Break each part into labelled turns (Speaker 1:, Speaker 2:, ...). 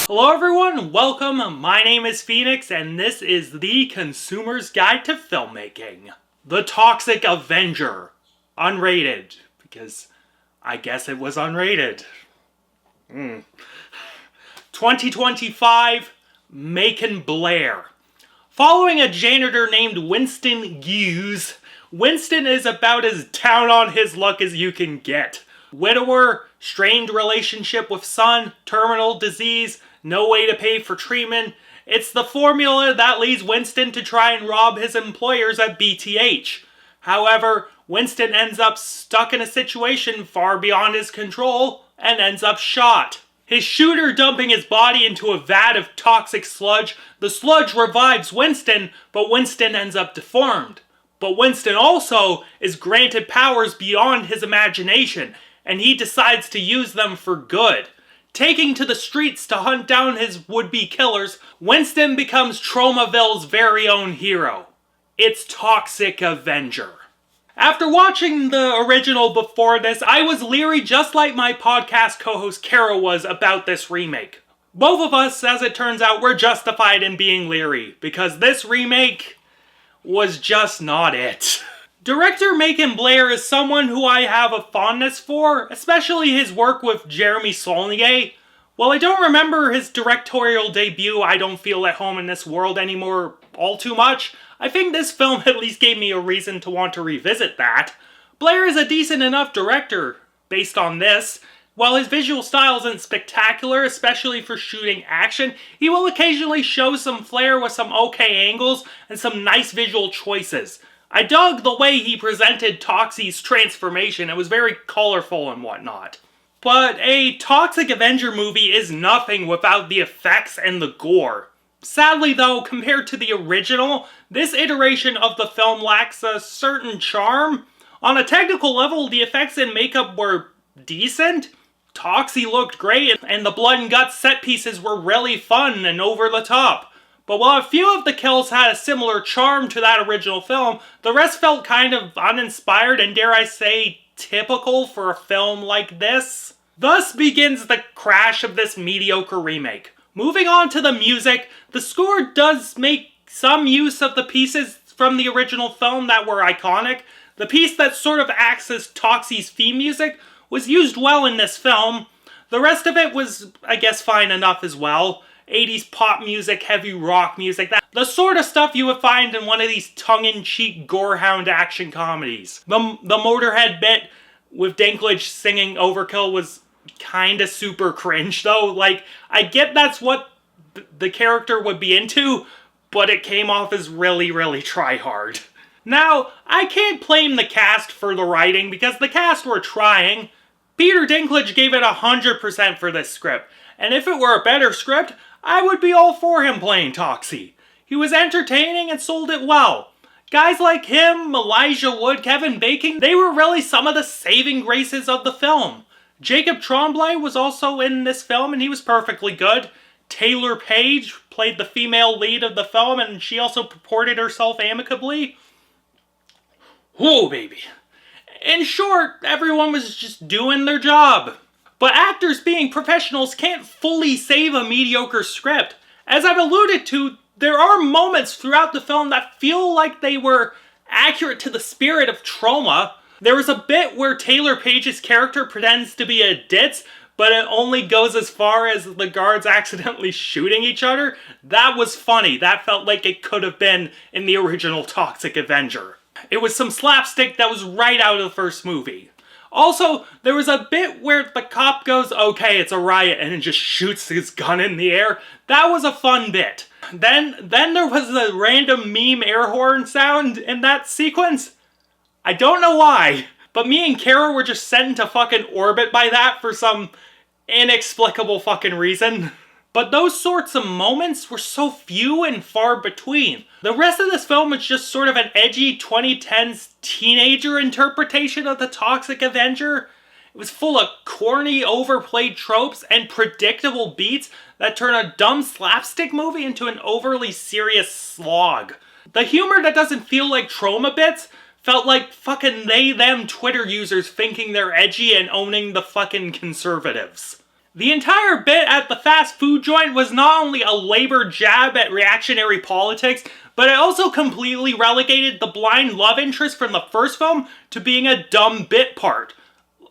Speaker 1: Hello everyone, welcome. My name is Phoenix and this is the Consumer's Guide to Filmmaking. The Toxic Avenger. Unrated. Because I guess it was unrated. 2025, Macon Blair. Following a janitor named Winston Hughes, Winston is about as down on his luck as you can get. Widower, strained relationship with son, terminal disease, no way to pay for treatment. It's the formula that leads Winston to try and rob his employers at BTH. However, Winston ends up stuck in a situation far beyond his control and ends up shot. His shooter dumping his body into a vat of toxic sludge, the sludge revives Winston, but Winston ends up deformed. But Winston also is granted powers beyond his imagination, and he decides to use them for good. Taking to the streets to hunt down his would-be killers, Winston becomes Tromaville's very own hero. It's Toxic Avenger. After watching the original before this, I was leery just like my podcast co-host Kara was about this remake. Both of us, as it turns out, were justified in being leery, because this remake was just not it. Director Macon Blair is someone who I have a fondness for, especially his work with Jeremy Saulnier. While I don't remember his directorial debut, I Don't Feel at Home in This World anymore all too much, I think this film at least gave me a reason to want to revisit that. Blair is a decent enough director, based on this. While his visual style isn't spectacular, especially for shooting action, he will occasionally show some flair with some okay angles and some nice visual choices. I dug the way he presented Toxie's transformation. It was very colorful and whatnot. But a Toxic Avenger movie is nothing without the effects and the gore. Sadly though, compared to the original, this iteration of the film lacks a certain charm. On a technical level, the effects and makeup were decent. Toxie looked great, and the blood and guts set pieces were really fun and over the top. But while a few of the kills had a similar charm to that original film, the rest felt kind of uninspired and, dare I say, typical for a film like this. Thus begins the crash of this mediocre remake. Moving on to the music, the score does make some use of the pieces from the original film that were iconic. The piece that sort of acts as Toxie's theme music was used well in this film. The rest of it was, I guess, fine enough as well. 80s pop music, heavy rock music, the sort of stuff you would find in one of these tongue-in-cheek gorehound action comedies. The Motorhead bit with Dinklage singing Overkill was kinda super cringe though. Like, I get that's what the character would be into, but it came off as really, really try-hard. Now, I can't blame the cast for the writing because the cast were trying. Peter Dinklage gave it 100% for this script, and if it were a better script, I would be all for him playing Toxie. He was entertaining and sold it well. Guys like him, Elijah Wood, Kevin Bacon, they were really some of the saving graces of the film. Jacob Tremblay was also in this film and he was perfectly good. Taylor Page played the female lead of the film and she also purported herself amicably. Whoa, baby. In short, everyone was just doing their job. But actors being professionals can't fully save a mediocre script. As I've alluded to, there are moments throughout the film that feel like they were accurate to the spirit of Troma. There was a bit where Taylor Page's character pretends to be a ditz, but it only goes as far as the guards accidentally shooting each other. That was funny. That felt like it could have been in the original Toxic Avenger. It was some slapstick that was right out of the first movie. Also, there was a bit where the cop goes, okay, it's a riot, and just shoots his gun in the air. That was a fun bit. Then there was a random meme air horn sound in that sequence. I don't know why, but me and Kara were just sent into fucking orbit by that for some inexplicable fucking reason. But those sorts of moments were so few and far between. The rest of this film is just sort of an edgy 2010s teenager interpretation of the Toxic Avenger. It was full of corny, overplayed tropes and predictable beats that turn a dumb slapstick movie into an overly serious slog. The humor that doesn't feel like Troma bits felt like fucking they-them Twitter users thinking they're edgy and owning the fucking conservatives. The entire bit at the fast food joint was not only a labor jab at reactionary politics, but it also completely relegated the blind love interest from the first film to being a dumb bit part.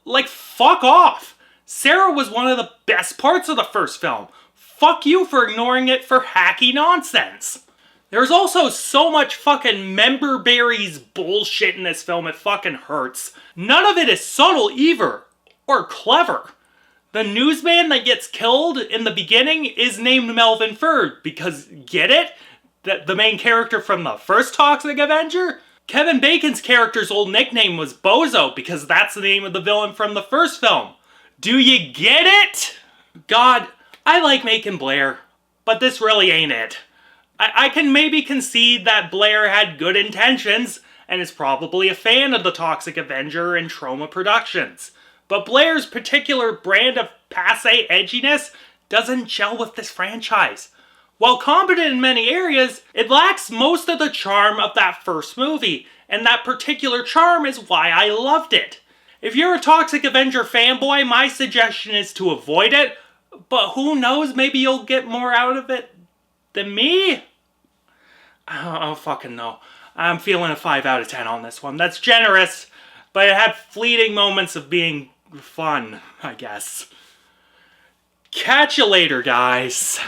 Speaker 1: Like, fuck off. Sarah was one of the best parts of the first film. Fuck you for ignoring it for hacky nonsense. There's also so much fucking member berries bullshit in this film, it fucking hurts. None of it is subtle either, or clever. The newsman that gets killed in the beginning is named Melvin Ferd because, get it? The main character from the first Toxic Avenger? Kevin Bacon's character's old nickname was Bozo because that's the name of the villain from the first film. Do you get it? God, I like Macon Blair, but this really ain't it. I can maybe concede that Blair had good intentions and is probably a fan of the Toxic Avenger and Troma Productions. But Blair's particular brand of passe edginess doesn't gel with this franchise. While competent in many areas, it lacks most of the charm of that first movie, and that particular charm is why I loved it. If you're a Toxic Avenger fanboy, my suggestion is to avoid it, but who knows, maybe you'll get more out of it than me? I don't fucking know. I'm feeling a 5 out of 10 on this one. That's generous, but it had fleeting moments of being fun, I guess. Catch you later, guys.